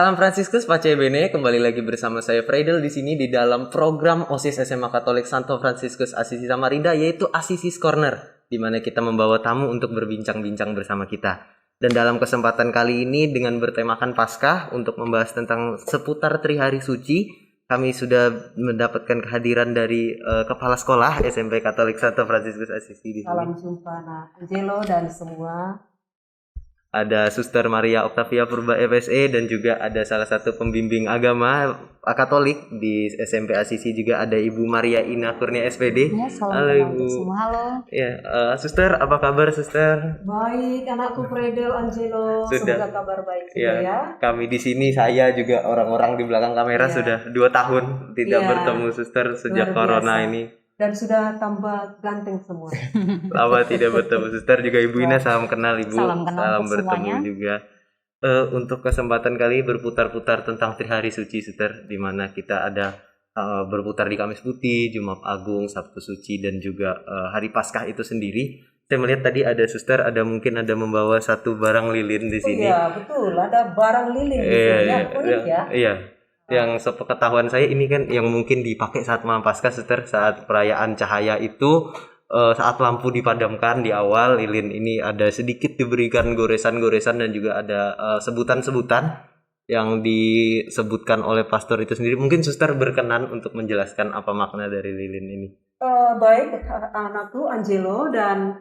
Salam Fransiskus Pace Bene, kembali lagi bersama saya Freidel di sini di dalam program OSIS SMA Katolik Santo Fransiskus Asisi Samarinda, yaitu Asisis Corner, di mana kita membawa tamu untuk berbincang-bincang bersama kita. Dan dalam kesempatan kali ini dengan bertemakan Paskah untuk membahas tentang seputar Trihari Suci, kami sudah mendapatkan kehadiran dari Kepala Sekolah SMP Katolik Santo Fransiskus Asisi di sini. Salam jumpa Angelo dan semua. Ada Suster Maria Octavia Purba FSE dan juga ada salah satu pembimbing agama Katolik di SMP Asisi, juga ada Ibu Maria Ina Kurnia SPD. Ya, salam Halo kenal Ibu. untuk semua. Halo. Ya, Suster, apa kabar Suster? Baik, anakku Freidel, Angelo. Sudah. Semoga kabar baik juga Ya, ya. kami di sini, saya juga orang-orang di belakang kamera Ya. sudah 2 tahun tidak Ya. bertemu Suster sejak Luar corona biasa. ini. Dan sudah tambah ganteng semua. Lama tidak bertemu Suster, juga Ibu Ina, salam kenal Ibu. Salam kenal untuk bertemu semuanya. juga. Untuk kesempatan kali berputar-putar tentang Trihari Suci Suster, di mana kita ada berputar di Kamis Putih, Jumat Agung, Sabtu Suci, dan juga hari Paskah itu sendiri. Saya melihat tadi ada Suster, mungkin ada membawa satu barang lilin di sini. Iya, betul. Ada barang lilin di sini. Ya, unik ya. Iya. Yang sepengetahuan saya ini kan yang mungkin dipakai saat malam Paskah, Suster, saat perayaan cahaya itu, saat lampu dipadamkan di awal, lilin ini ada sedikit diberikan goresan-goresan dan juga ada sebutan-sebutan yang disebutkan oleh pastor itu sendiri. Mungkin Suster berkenan untuk menjelaskan apa makna dari lilin ini. Baik, anakku Angelo dan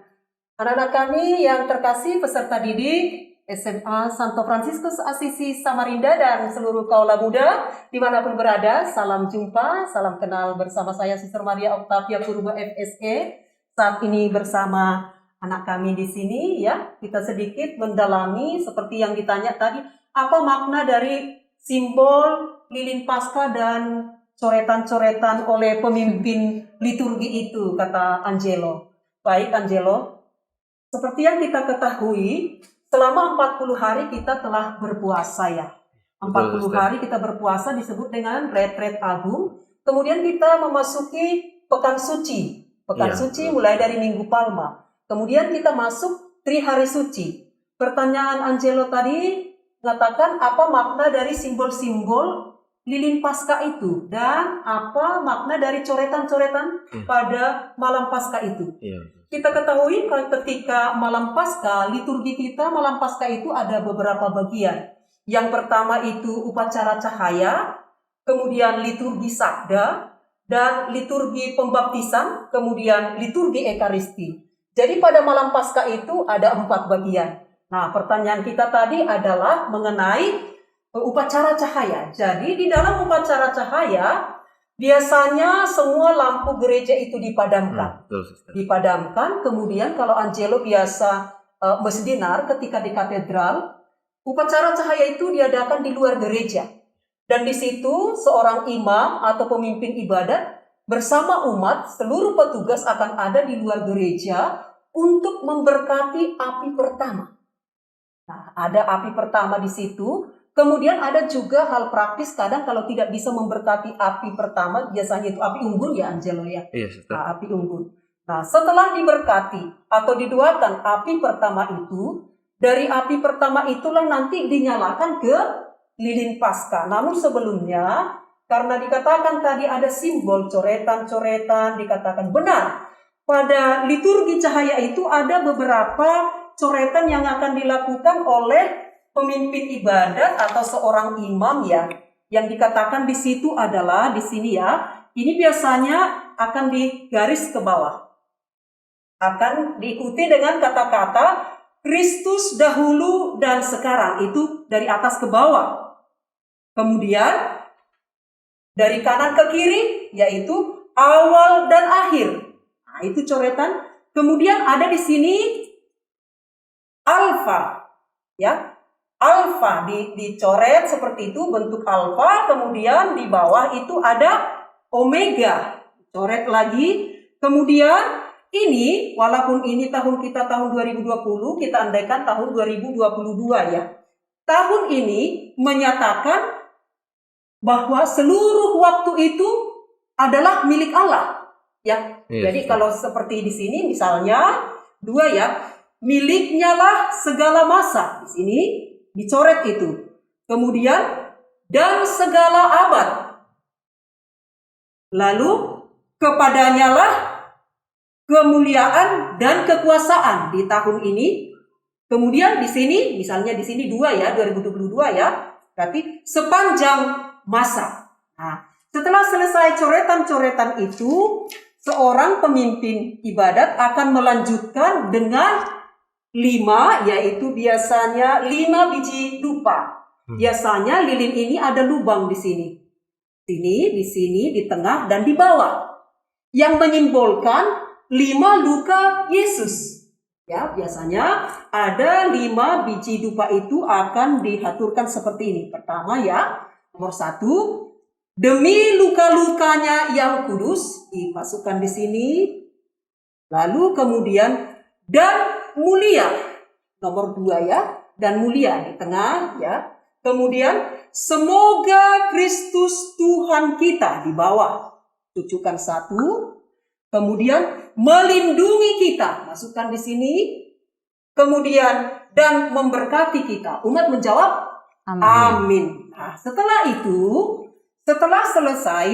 anak-anak kami yang terkasih, peserta didik SMA Santo Fransiskus Asisi Samarinda dan seluruh kaula muda dimanapun berada, salam jumpa, salam kenal bersama saya Suster Maria Octavia Purba FSE. Saat ini bersama anak kami di sini ya, kita sedikit mendalami seperti yang ditanya tadi, apa makna dari simbol lilin Paskah dan coretan-coretan oleh pemimpin liturgi itu, kata Angelo. Baik Angelo, seperti yang kita ketahui, selama 40 hari kita telah berpuasa ya. 40 hari kita berpuasa disebut dengan retret agung. Kemudian kita memasuki pekan suci. Pekan suci mulai dari Minggu Palma. Kemudian kita masuk Trihari Suci. Pertanyaan Angelo tadi mengatakan apa makna dari simbol-simbol lilin Paskah itu dan apa makna dari coretan-coretan pada malam Paskah itu. Kita ketahui ketika malam Paskah, liturgi kita malam Paskah itu ada beberapa bagian. Yang pertama itu upacara cahaya, kemudian liturgi sabda, dan liturgi pembaptisan, kemudian liturgi ekaristi. Jadi pada malam Paskah itu ada 4 bagian. Nah, pertanyaan kita tadi adalah mengenai upacara cahaya. Jadi di dalam upacara cahaya, biasanya semua lampu gereja itu dipadamkan. Dipadamkan, kemudian kalau Angelo biasa mesdinar ketika di katedral, upacara cahaya itu diadakan di luar gereja. Dan di situ seorang imam atau pemimpin ibadat bersama umat, seluruh petugas akan ada di luar gereja untuk memberkati api pertama. Nah, ada api pertama di situ. Kemudian ada juga hal praktis, kadang kalau tidak bisa memberkati api pertama, biasanya itu api unggun ya Angelo ya. Nah, api unggun. Nah, setelah diberkati atau didoakan api pertama itu, dari api pertama itulah nanti dinyalakan ke lilin Paskah. Namun sebelumnya, karena dikatakan tadi ada simbol coretan-coretan, dikatakan benar. Pada liturgi cahaya itu ada beberapa coretan yang akan dilakukan oleh pemimpin ibadat atau seorang imam ya, yang dikatakan di situ adalah di sini ya. Ini biasanya akan digaris ke bawah. Akan diikuti dengan kata-kata Kristus dahulu dan sekarang, itu dari atas ke bawah. Kemudian dari kanan ke kiri yaitu awal dan akhir. Nah, itu coretan. Kemudian ada di sini alfa ya. Alfa dicoret seperti itu, bentuk alfa, kemudian di bawah itu ada omega, coret lagi. Kemudian ini, walaupun ini tahun kita tahun 2020, kita andaikan tahun 2022 ya. Tahun ini menyatakan bahwa seluruh waktu itu adalah milik Allah ya. Jadi kalau seperti di sini misalnya 2 ya, miliknya lah segala masa. Di sini dicoret itu. Kemudian dan segala abad. Lalu kepadanya lah kemuliaan dan kekuasaan di tahun ini. Kemudian di sini, misalnya di sini 2 ya, 2022 ya, berarti sepanjang masa. Nah, setelah selesai coretan-coretan itu, seorang pemimpin ibadat akan melanjutkan dengan 5, yaitu biasanya 5 biji dupa. Biasanya lilin ini ada lubang di sini. Di sini, di tengah, dan di bawah. Yang menyimbolkan 5 luka Yesus. Ya, biasanya ada 5 biji dupa itu akan diaturkan seperti ini. Pertama ya, nomor 1, demi luka-lukanya yang kudus, dimasukkan di sini. Lalu kemudian, dan mulia, nomor 2 ya, dan mulia di tengah ya. Kemudian, semoga Kristus Tuhan kita di bawah, tujukan 1. Kemudian melindungi kita, masukkan di sini. Kemudian dan memberkati kita. Umat menjawab amin. Nah, setelah itu, setelah selesai,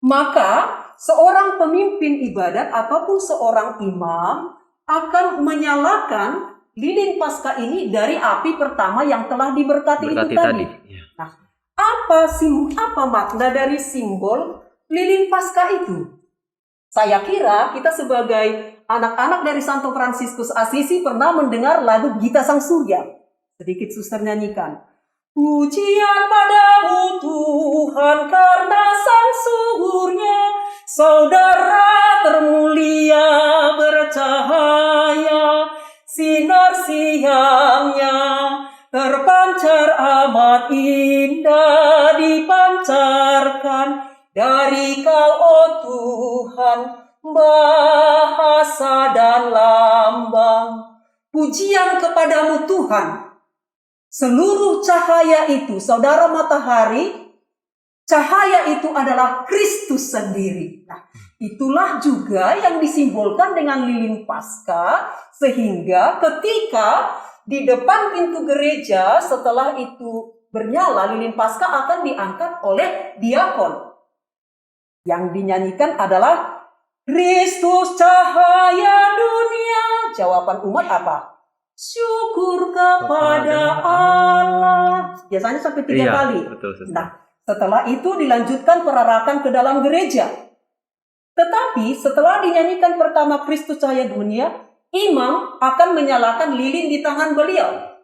maka seorang pemimpin ibadat ataupun seorang imam akan menyalakan lilin Paskah ini dari api pertama yang telah diberkati itu tadi. Nah, apa makna dari simbol lilin Paskah itu? Saya kira kita sebagai anak-anak dari Santo Fransiskus Assisi pernah mendengar lagu Gita Sang Surya. Sedikit suster nyanyikan. Pujian padamu Tuhan karena sang surya, saudara termulia bercahaya, sinar siangnya terpancar amat indah dipancarkan dari Kau, oh Tuhan, bahasa dan lambang. Pujian kepadamu Tuhan. Seluruh cahaya itu, saudara matahari, cahaya itu adalah Kristus sendiri. Nah, itulah juga yang disimbolkan dengan lilin Paskah, sehingga ketika di depan pintu gereja setelah itu bernyala, lilin Paskah akan diangkat oleh diakon. Yang dinyanyikan adalah Kristus cahaya dunia. Jawaban umat apa? Syukur kepada Allah. Biasanya sampai 3 kali. Betul, nah, setelah itu dilanjutkan perarakan ke dalam gereja. Tetapi setelah dinyanyikan pertama Kristus cahaya dunia, imam akan menyalakan lilin di tangan beliau.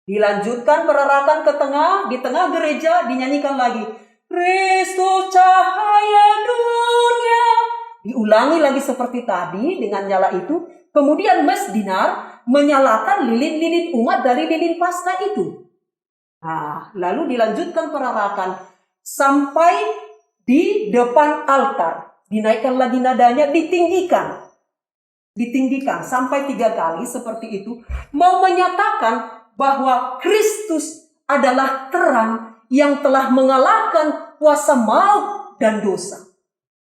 Dilanjutkan perarakan ke tengah, di tengah gereja dinyanyikan lagi Kristus cahaya dunia. Diulangi lagi seperti tadi dengan nyala itu. Kemudian Mesdinar menyalakan lilin-lilin umat dari lilin Paskah itu. Nah, lalu dilanjutkan perarakan sampai di depan altar. Dinaikkan lagi nadanya, ditinggikan sampai 3 kali seperti itu. Mau menyatakan bahwa Kristus adalah terang yang telah mengalahkan kuasa maut dan dosa.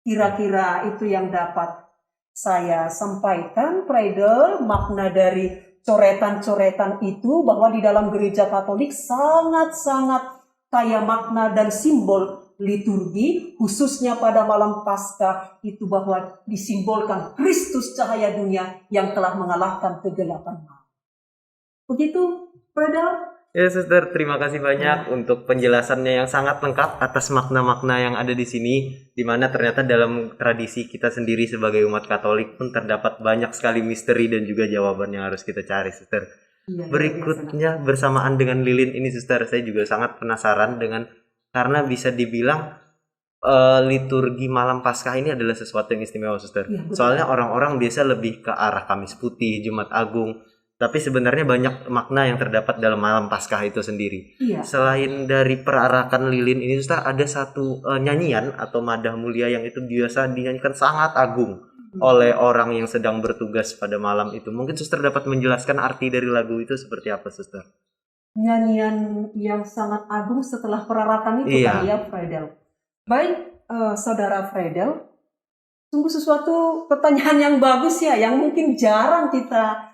Kira-kira itu yang dapat saya sampaikan, Freidel, makna dari coretan-coretan itu, bahwa di dalam gereja Katolik sangat-sangat kaya makna dan simbol liturgi, khususnya pada malam Paskah itu, bahwa disimbolkan Kristus cahaya dunia yang telah mengalahkan kegelapan maut. Begitu, Freidel? Ya, Suster, terima kasih banyak untuk penjelasannya yang sangat lengkap atas makna-makna yang ada di sini, di mana ternyata dalam tradisi kita sendiri sebagai umat Katolik pun terdapat banyak sekali misteri dan juga jawaban yang harus kita cari, Suster. Berikutnya bersamaan dengan lilin ini, Suster, saya juga sangat penasaran dengan, karena bisa dibilang liturgi malam Paskah ini adalah sesuatu yang istimewa, Suster. Soalnya orang-orang biasa lebih ke arah Kamis Putih, Jumat Agung. Tapi sebenarnya banyak makna yang terdapat dalam malam Paskah itu sendiri. Selain dari perarakan lilin ini, Suster, ada satu nyanyian atau madah mulia yang itu biasa dinyanyikan sangat agung oleh orang yang sedang bertugas pada malam itu. Mungkin Suster dapat menjelaskan arti dari lagu itu seperti apa, Suster? Nyanyian yang sangat agung setelah perarakan itu kan ya, Freidel. Baik, Saudara Freidel, sungguh sesuatu pertanyaan yang bagus ya, yang mungkin jarang kita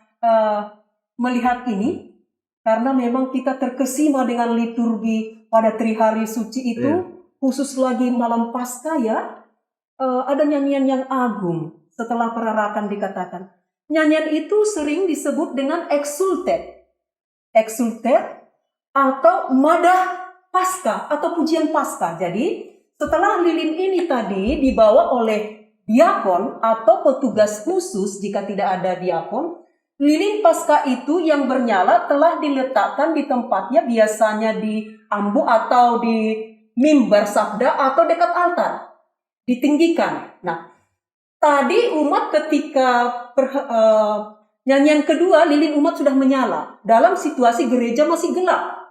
melihat ini. Karena memang kita terkesima dengan liturgi pada Trihari Suci itu, khusus lagi malam Paskah ya, ada nyanyian yang agung setelah perarakan dikatakan. Nyanyian itu sering disebut dengan exultet. Exultet atau madah Paskah atau pujian Paskah. Jadi setelah lilin ini tadi dibawa oleh diakon atau petugas khusus jika tidak ada diakon, lilin Paskah itu yang bernyala telah diletakkan di tempatnya, biasanya di ambu atau di mimbar sabda atau dekat altar. Ditinggikan. Nah, tadi umat ketika nyanyian kedua, lilin umat sudah menyala. Dalam situasi gereja masih gelap.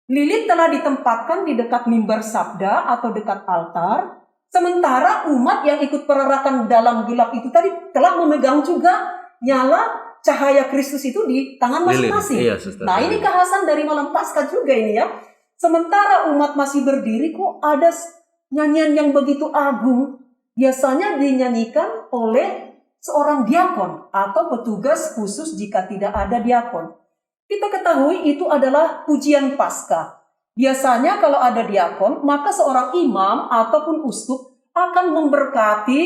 Lilin telah ditempatkan di dekat mimbar sabda atau dekat altar. Sementara umat yang ikut perarakan dalam gelap itu tadi telah memegang juga nyala cahaya Kristus itu di tangan masing-masing. Iya, nah, ini kekhasan dari malam Paskah juga ini ya. Sementara umat masih berdiri, kok ada nyanyian yang begitu agung. Biasanya dinyanyikan oleh seorang diakon atau petugas khusus jika tidak ada diakon. Kita ketahui itu adalah pujian Paskah. Biasanya kalau ada diakon, maka seorang imam ataupun uskup akan memberkati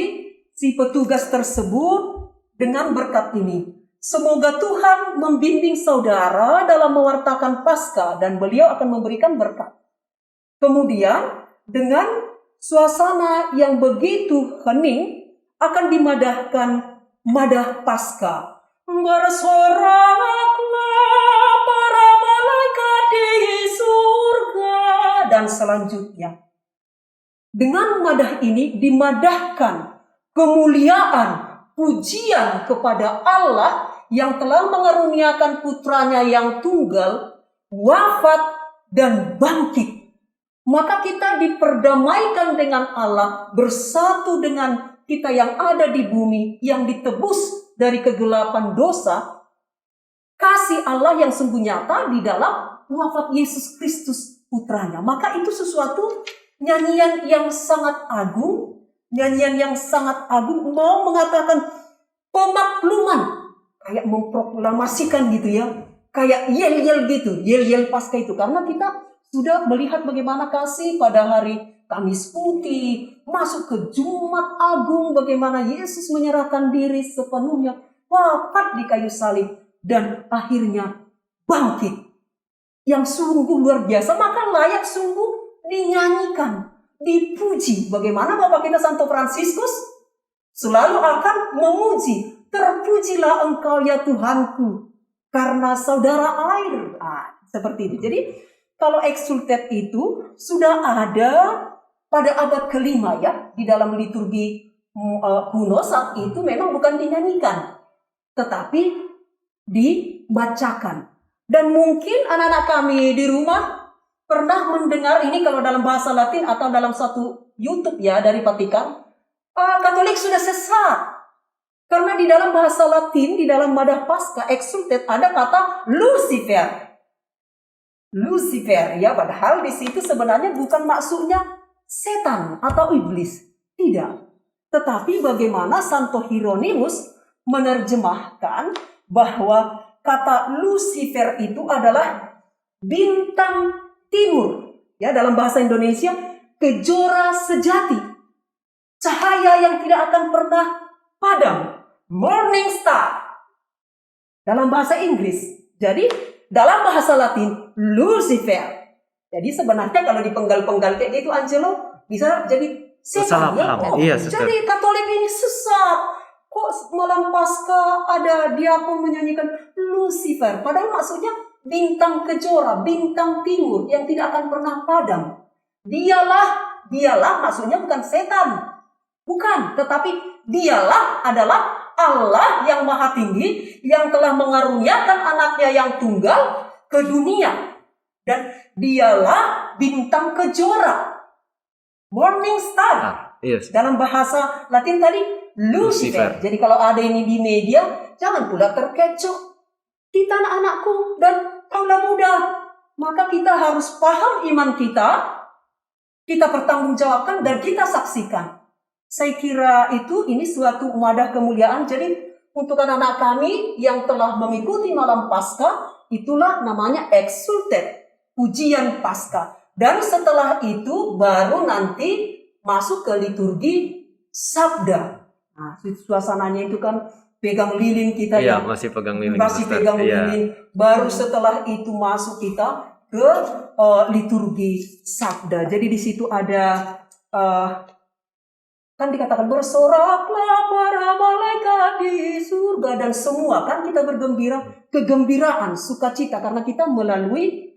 si petugas tersebut dengan berkat ini. Semoga Tuhan membimbing saudara dalam mewartakan Paskah dan beliau akan memberikan berkat. Kemudian dengan suasana yang begitu hening akan dimadahkan madah Paskah. Bersoraklah para malaikat di surga, dan selanjutnya. Dengan madah ini dimadahkan kemuliaan, pujian kepada Allah yang telah mengaruniakan putranya yang tunggal, wafat dan bangkit. Maka kita diperdamaikan dengan Allah, bersatu dengan kita yang ada di bumi, yang ditebus dari kegelapan dosa. Kasih Allah yang sungguh nyata di dalam wafat Yesus Kristus putranya. Maka itu sesuatu nyanyian yang sangat agung, mau mengatakan pemakluman, kayak memproklamasikan gitu ya, kayak yel-yel gitu, yel-yel Paskah itu. Karena kita sudah melihat bagaimana kasih pada hari Kamis Putih, masuk ke Jumat Agung, bagaimana Yesus menyerahkan diri sepenuhnya, wafat di kayu salib, dan akhirnya bangkit. Yang sungguh luar biasa, maka layak sungguh dinyanyikan, dipuji. Bagaimana Bapak kita Santo Fransiskus selalu akan memuji, terpujilah engkau ya Tuhanku, karena saudara air. Seperti itu. Jadi kalau exultet itu sudah ada pada abad kelima ya, di dalam liturgi kuno saat itu memang bukan dinyanyikan, tetapi dibacakan. Dan mungkin anak-anak kami di rumah pernah mendengar ini kalau dalam bahasa Latin atau dalam satu YouTube ya dari Vatikan, Katolik sudah sesat. Karena di dalam bahasa Latin, di dalam madah Paskah exultet ada kata Lucifer. Lucifer ya, padahal di situ sebenarnya bukan maksudnya setan atau iblis, tidak. Tetapi bagaimana Santo Hieronymus menerjemahkan bahwa kata Lucifer itu adalah bintang timur, ya dalam bahasa Indonesia kejora sejati, cahaya yang tidak akan pernah padam, morning star dalam bahasa Inggris. Jadi dalam bahasa Latin, Lucifer. Jadi sebenarnya kalau dipenggal-penggal kayak gitu, Angelo, bisa jadi setan. Ya? Iya, jadi Katolik ini sesat. Kok malam Paskah ada diakon menyanyikan Lucifer? Padahal maksudnya bintang kejora, bintang timur yang tidak akan pernah padam. Dialah maksudnya bukan setan. Bukan, tetapi dialah adalah Allah yang maha tinggi, yang telah mengaruniakan anaknya yang tunggal ke dunia. Dan dialah bintang kejora, morning star. Yes. Dalam bahasa Latin tadi, Lucifer. Jadi kalau ada ini di media, jangan pula terkecoh. Kita anak-anakku dan kaula muda, maka kita harus paham iman kita pertanggungjawabkan dan kita saksikan. Saya kira ini suatu madah kemuliaan. Jadi untuk anak-anak kami yang telah mengikuti malam Paskah, itulah namanya exultet, pujian Paskah. Dan setelah itu baru nanti masuk ke liturgi Sabda. Nah, suasananya itu kan pegang lilin kita Iya, ya. masih pegang lilin. Masih Suster. pegang Iya. lilin. Baru setelah itu masuk kita ke liturgi Sabda. Jadi di situ ada kan dikatakan bersoraklah para malaikat di surga dan semua kan kita bergembira, kegembiraan, sukacita karena kita melalui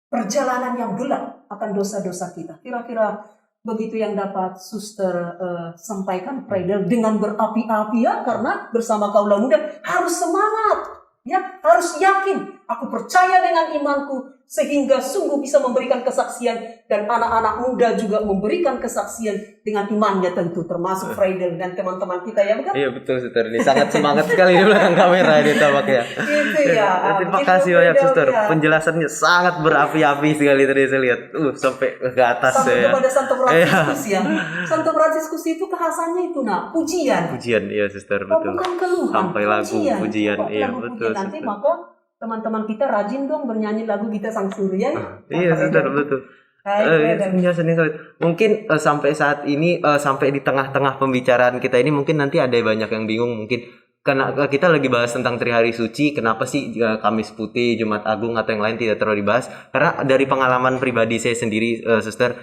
perjalanan yang gelap akan dosa-dosa kita. Kira-kira begitu yang dapat Suster sampaikan, Friedel, dengan berapi-api ya, karena bersama kaula muda harus semangat, ya harus yakin. Aku percaya dengan imanku sehingga sungguh bisa memberikan kesaksian dan anak-anak muda juga memberikan kesaksian dengan imannya tentu, termasuk Friedel dan teman-teman kita ya bukan? Iya betul Suster, ini sangat semangat sekali di belakang kamera ini tampaknya. Itu ya. Terima kasih banyak Suster, penjelasannya sangat berapi-api sekali tadi saya lihat. Sampai ke atas sampai ya. kepada Santo Fransiskus ya. Santo Fransiskus itu khasannya itu pujian. Pujian, iya Suster, betul. Bukan keluhan. Sampai lagu pujian, iya lagu betul. Pujian. Nanti Suster. maka teman-teman kita rajin dong bernyanyi lagu kita Sang Surya. Iya Suster, betul. Penjelasannya solid. Mungkin sampai saat ini sampai di tengah-tengah pembicaraan kita ini mungkin nanti ada banyak yang bingung mungkin karena kita lagi bahas tentang Trihari Suci, kenapa sih Kamis Putih, Jumat Agung atau yang lain tidak terlalu dibahas? Karena dari pengalaman pribadi saya sendiri, Suster,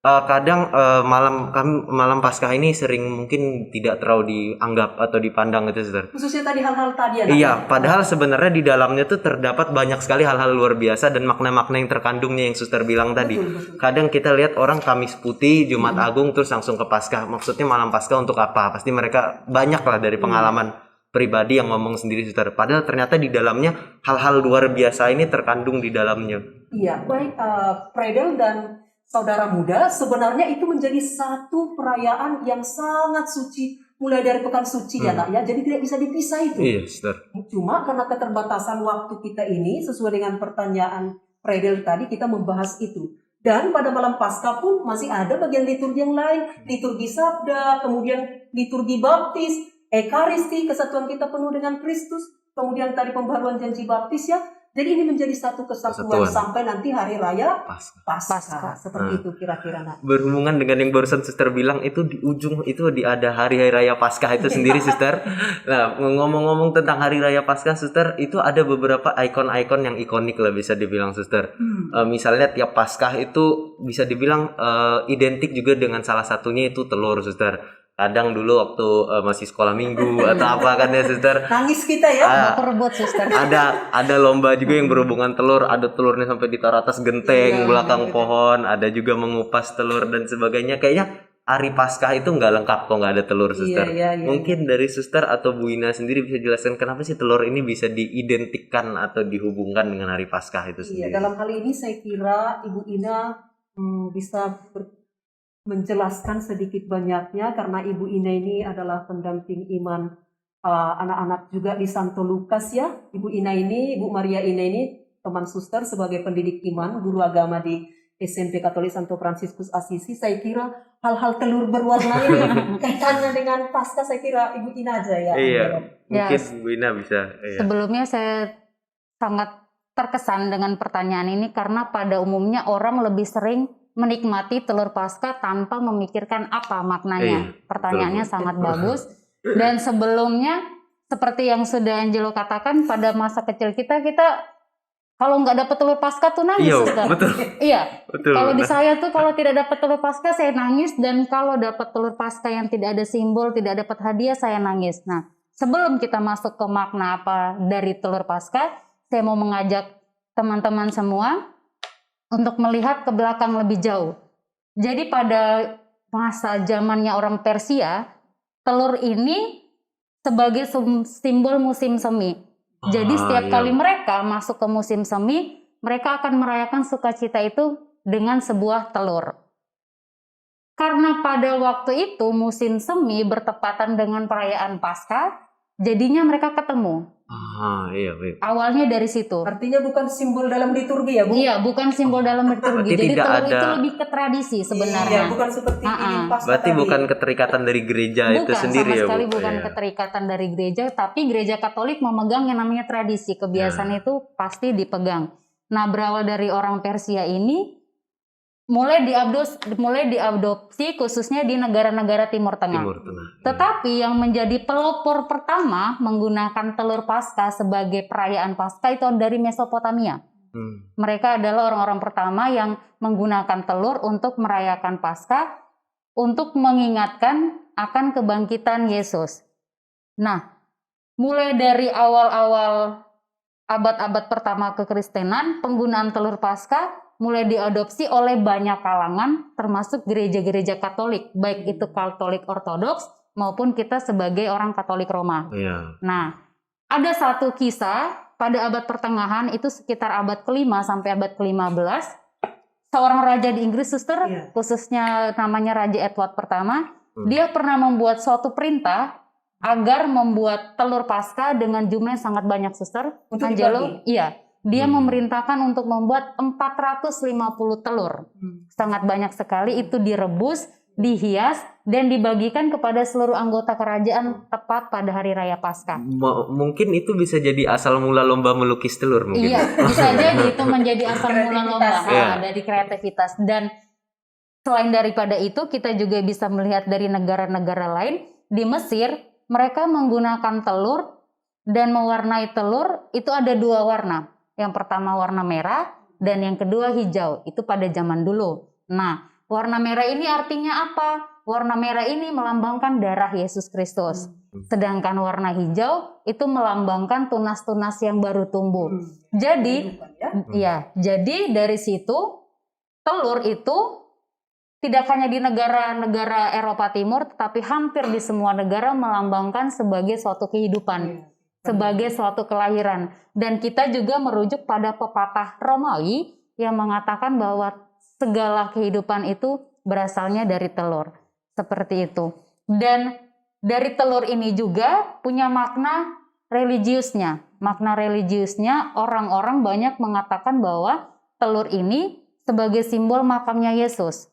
kadang malam Paskah ini sering mungkin tidak terlalu dianggap atau dipandang itu, Suster. Khususnya tadi hal-hal tadi ya. Iya, padahal sebenarnya di dalamnya tuh terdapat banyak sekali hal-hal luar biasa dan makna-makna yang terkandungnya yang Suster bilang tadi. Betul. Kadang kita lihat orang Kamis Putih, Jumat Agung terus langsung ke Paskah. Maksudnya malam Paskah untuk apa? Pasti mereka banyak lah dari pengalaman pribadi yang ngomong sendiri, Suster. Padahal ternyata di dalamnya hal-hal luar biasa ini terkandung di dalamnya. Iya, baik Friedel dan saudara muda, sebenarnya itu menjadi satu perayaan yang sangat suci mulai dari pekan suci ya Kak ya. Jadi tidak bisa dipisah itu. Iya, Suster. Cuma karena keterbatasan waktu kita ini sesuai dengan pertanyaan Friedel tadi kita membahas itu. Dan pada malam Paskah pun masih ada bagian liturgi yang lain, liturgi Sabda, kemudian liturgi Baptis, Ekaristi, kesatuan kita penuh dengan Kristus, kemudian tadi pembaruan janji baptis ya. Jadi ini menjadi satu kesatuan sampai nanti hari raya Paskah. Seperti itu kira-kira nak. Berhubungan dengan yang barusan Suster bilang itu di ujung itu ada hari raya Paskah itu sendiri, Suster. Nah, ngomong-ngomong tentang hari raya Paskah, Suster, itu ada beberapa ikon-ikon yang ikonik lah bisa dibilang, Suster. Misalnya tiap Paskah itu bisa dibilang identik juga dengan salah satunya itu telur, Suster. Kadang dulu waktu masih sekolah minggu atau apa kan ya, Suster. Nangis kita ya. Perebut, Suster. Ada lomba juga yang berhubungan telur, ada telurnya sampai ditaruh atas genteng belakang pohon, ada juga mengupas telur dan sebagainya. Kayaknya hari Paskah itu nggak lengkap kalau nggak ada telur, Suster. Iya. Mungkin dari Suster atau Bu Ina sendiri bisa jelaskan kenapa sih telur ini bisa diidentikan atau dihubungkan dengan hari Paskah itu sendiri. Iya, dalam hal ini saya kira Ibu Ina bisa menjelaskan sedikit banyaknya karena Ibu Ina ini adalah pendamping iman anak-anak juga di Santo Lukas ya. Ibu Ina ini, Ibu Maria Ina ini teman Suster sebagai pendidik iman, guru agama di SMP Katolik Santo Fransiskus Asisi. Saya kira hal-hal telur berwarna ini kaitannya dengan Paskah saya kira Ibu Ina aja ya. Iya, mungkin Ya, Bu Ina bisa. Iya. Sebelumnya saya sangat terkesan dengan pertanyaan ini karena pada umumnya orang lebih sering menikmati telur Paskah tanpa memikirkan apa maknanya. Pertanyaannya sangat bagus. Dan sebelumnya seperti yang sudah Angelo katakan, pada masa kecil kita kalau nggak dapat telur Paskah tuh nangis. Iya, betul. Iya. Betul. Kalau di saya tuh kalau tidak dapat telur Paskah saya nangis, dan kalau dapat telur Paskah yang tidak ada simbol, tidak dapat hadiah, saya nangis. Nah, sebelum kita masuk ke makna apa dari telur Paskah, saya mau mengajak teman-teman semua untuk melihat ke belakang lebih jauh. Jadi pada masa zamannya orang Persia, telur ini sebagai simbol musim semi. Jadi setiap kali mereka masuk ke musim semi, mereka akan merayakan sukacita itu dengan sebuah telur. Karena pada waktu itu musim semi bertepatan dengan perayaan Paskah, jadinya mereka ketemu. Iya, baik. Awalnya dari situ. Artinya bukan simbol dalam liturgi ya, Bu? Iya, bukan simbol dalam liturgi. Berarti Jadi tidak telur itu ada- lebih ke tradisi Iya, sebenarnya. bukan seperti ini Paskah Berarti tadi. bukan keterikatan dari gereja itu Bukan sendiri sama ya, sekali Bu? bukan Iya. keterikatan dari gereja, tapi gereja Katolik memegang yang namanya tradisi. Kebiasaan Ya. itu pasti dipegang. Nah, berawal dari orang Persia ini mulai diadopsi khususnya di negara-negara Timur Tengah. Timur Tengah. Tetapi yang menjadi pelopor pertama menggunakan telur Paskah sebagai perayaan Paskah itu dari Mesopotamia. Mereka adalah orang-orang pertama yang menggunakan telur untuk merayakan Paskah untuk mengingatkan akan kebangkitan Yesus. Nah, mulai dari awal-awal abad-abad pertama kekristenan, penggunaan telur Paskah mulai diadopsi oleh banyak kalangan, termasuk gereja-gereja Katolik, baik itu Katolik Ortodoks maupun kita sebagai orang Katolik Roma. Iya. Nah, ada satu kisah pada abad pertengahan, itu sekitar abad ke-5 sampai abad ke-15, seorang raja di Inggris, suster, Iya. khususnya namanya Raja Edward pertama, dia pernah membuat suatu perintah agar membuat telur Paskah dengan jumlah yang sangat banyak, suster. Untuk Angelo, iya. Dia Hmm. memerintahkan untuk membuat 450 telur. Sangat banyak sekali, itu direbus, dihias, dan dibagikan kepada seluruh anggota kerajaan tepat pada hari raya Paskah. Mungkin itu bisa jadi asal mula lomba melukis telur mungkin. Iya, bisa jadi itu menjadi asal mula lomba Kreativitas. Iya. dari kreativitas. Dan selain daripada itu, kita juga bisa melihat dari negara-negara lain. Di Mesir, mereka menggunakan telur dan mewarnai telur itu ada 2 warna. Yang pertama warna merah dan yang kedua hijau. Itu pada zaman dulu. Nah, warna merah ini artinya apa? Warna merah ini melambangkan darah Yesus Kristus. Sedangkan warna hijau itu melambangkan tunas-tunas yang baru tumbuh. Jadi, ya, jadi dari situ telur itu tidak hanya di negara-negara Eropa Timur, tetapi hampir di semua negara melambangkan sebagai suatu kehidupan, sebagai suatu kelahiran. Dan kita juga merujuk pada pepatah Romawi yang mengatakan bahwa segala kehidupan itu berasalnya dari telur. Seperti itu. Dan dari telur ini juga punya makna religiusnya. Makna religiusnya, orang-orang banyak mengatakan bahwa telur ini sebagai simbol makamnya Yesus.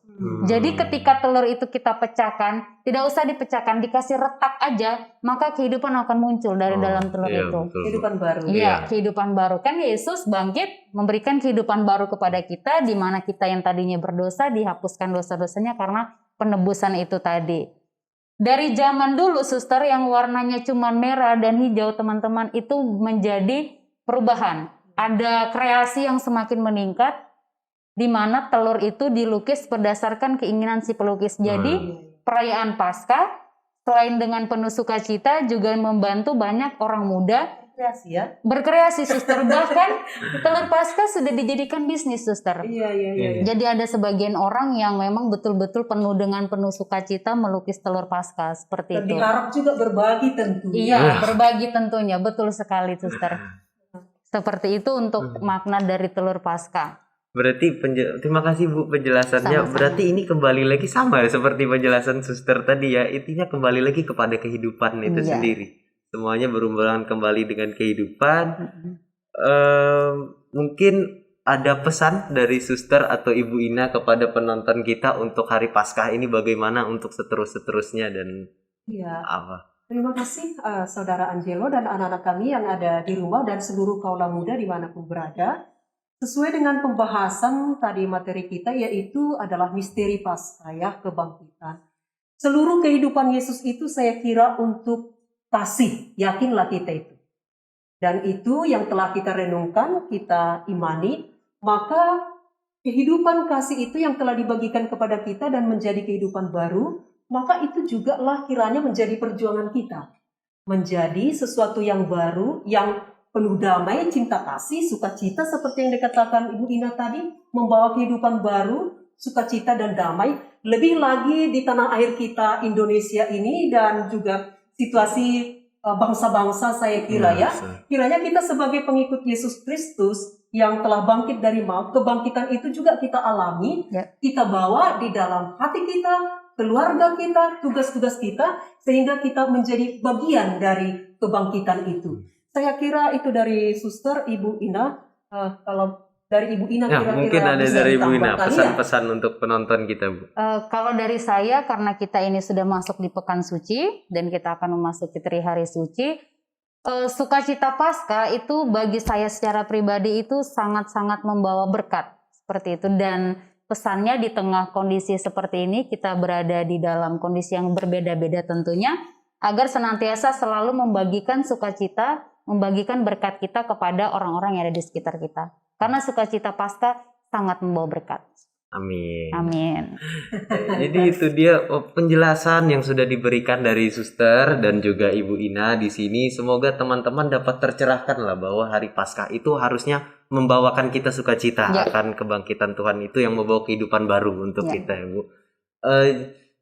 Jadi ketika telur itu kita pecahkan, tidak usah dipecahkan, dikasih retak aja, maka kehidupan akan muncul dari dalam telur Iya, itu. betul. Kehidupan baru. Iya, Iya. kehidupan baru. Kan Yesus bangkit, memberikan kehidupan baru kepada kita, di mana kita yang tadinya berdosa, dihapuskan dosa-dosanya karena penebusan itu tadi. Dari zaman dulu, suster, yang warnanya cuma merah dan hijau, teman-teman, itu menjadi perubahan. Ada kreasi yang semakin meningkat, di mana telur itu dilukis berdasarkan keinginan si pelukis. Jadi, perayaan Paskah, selain dengan penuh sukacita, juga membantu banyak orang muda Kreasi ya. berkreasi, suster. Bahkan telur Paskah sudah dijadikan bisnis, suster. Iya. Jadi ada sebagian orang yang memang betul-betul penuh sukacita melukis telur Paskah seperti Dan itu. diharap juga berbagi tentu. Iya, berbagi tentunya, betul sekali, suster. Seperti itu untuk makna dari telur Paskah. Berarti terima kasih Bu penjelasannya. Sama-sama. Berarti ini kembali lagi sama ya seperti penjelasan suster tadi ya. Intinya kembali lagi kepada kehidupan itu Iya. sendiri. Semuanya berhubungan kembali dengan kehidupan. Mungkin ada pesan dari suster atau Ibu Ina kepada penonton kita untuk hari Paskah ini bagaimana untuk seterusnya dan Iya. apa? Terima kasih Saudara Angelo dan anak-anak kami yang ada di rumah dan seluruh kaula muda dimanapun berada. Sesuai dengan pembahasan tadi materi kita, yaitu adalah misteri Paskah ya, kebangkitan. Seluruh kehidupan Yesus itu saya kira untuk kasih, yakinlah kita itu. Dan itu yang telah kita renungkan, kita imani, maka kehidupan kasih itu yang telah dibagikan kepada kita dan menjadi kehidupan baru, maka itu juga lah kiranya menjadi perjuangan kita. Menjadi sesuatu yang baru, yang penuh damai, cinta kasih, sukacita seperti yang dikatakan Ibu Ina tadi, membawa kehidupan baru, sukacita dan damai, lebih lagi di tanah air kita Indonesia ini dan juga situasi bangsa-bangsa saya kira ya. Kiranya kita sebagai pengikut Yesus Kristus yang telah bangkit dari maut, kebangkitan itu juga kita alami, kita bawa di dalam hati kita, keluarga kita, tugas-tugas kita, sehingga kita menjadi bagian dari kebangkitan itu. Saya kira itu dari Suster Ibu Ina. Kalau dari Ibu Ina Ya, kira-kira mungkin ada bisa dari Ibu Ina ditambahkan, ya? pesan-pesan untuk penonton kita, Bu. Kalau dari saya, karena kita ini sudah masuk di Pekan Suci dan kita akan memasuki Trihari Suci, sukacita Paskah itu bagi saya secara pribadi itu sangat-sangat membawa berkat seperti itu. Dan pesannya di tengah kondisi seperti ini, kita berada di dalam kondisi yang berbeda-beda tentunya, agar senantiasa selalu membagikan sukacita, membagikan berkat kita kepada orang-orang yang ada di sekitar kita. Karena sukacita Paskah sangat membawa berkat. Amin. Amin. Jadi itu dia penjelasan yang sudah diberikan dari Suster dan juga Ibu Ina di sini. Semoga teman-teman dapat tercerahkan lah bahwa hari Paskah itu harusnya membawakan kita sukacita Ya. akan kebangkitan Tuhan itu yang membawa kehidupan baru untuk Ya. kita, ya, Bu.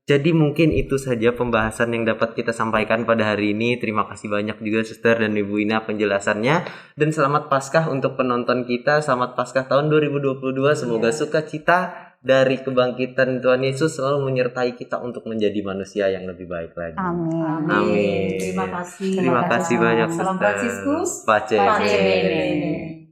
Jadi mungkin itu saja pembahasan yang dapat kita sampaikan pada hari ini. Terima kasih banyak juga Suster dan Ibu Ina penjelasannya. Dan selamat Paskah untuk penonton kita. Selamat Paskah tahun 2022. Semoga sukacita dari kebangkitan Tuhan Yesus selalu menyertai kita untuk menjadi manusia yang lebih baik lagi. Amin. Amin. Terima kasih. Terima kasih banyak Salam Suster. Fransiskus. Pace Pace Bene. Bene.